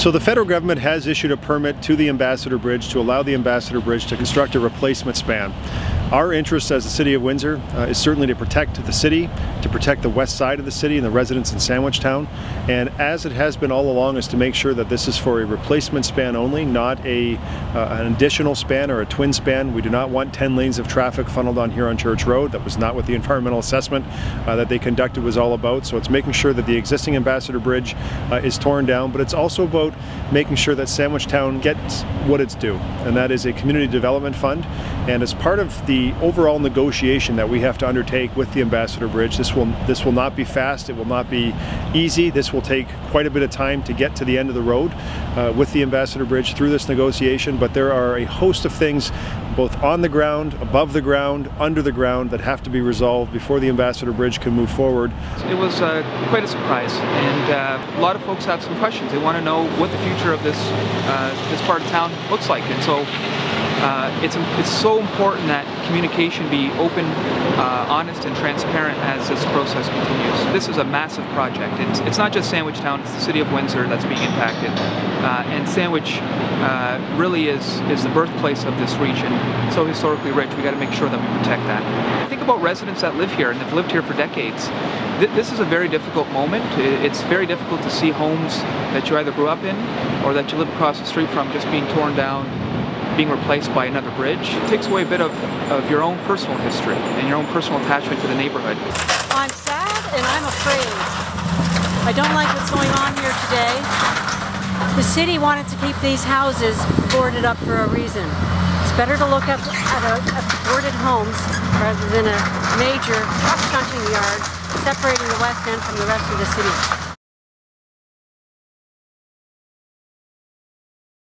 So the federal government has issued a permit to the Ambassador Bridge to allow the Ambassador Bridge to construct a replacement span. Our interest as the City of Windsor is certainly to protect the city, to protect the west side of the city and the residents in Sandwich Town, and as it has been all along, is to make sure that this is for a replacement span only, not an additional span or a twin span. We do not want 10 lanes of traffic funneled on here on Church Road. That was not what the environmental assessment that they conducted was all about. So it's making sure that the existing Ambassador Bridge is torn down, but it's also about making sure that Sandwich Town gets what it's due, and that is a community development fund. And as part of the overall negotiation that we have to undertake with the Ambassador Bridge, this will not be fast, it will not be easy. This will take quite a bit of time to get to the end of the road with the Ambassador Bridge through this negotiation, but there are a host of things both on the ground, above the ground, under the ground that have to be resolved before the Ambassador Bridge can move forward. It was quite a surprise, and a lot of folks have some questions. They want to know what the future of this part of town looks like, and so it's so important that communication be open, honest and transparent as this process continues. This is a massive project. It's not just Sandwich Town, it's the City of Windsor that's being impacted. And Sandwich really is the birthplace of this region. So historically rich, we got to make sure that we protect that. Think about residents that live here and have lived here for decades. This is a very difficult moment. It's very difficult to see homes that you either grew up in or that you live across the street from just being torn down, being replaced by another bridge. It takes away a bit of your own personal history and your own personal attachment to the neighborhood. I'm sad and I'm afraid. I don't like what's going on here today. The city wanted to keep these houses boarded up for a reason. It's better to look at boarded homes rather than a major truck shunting yard separating the west end from the rest of the city.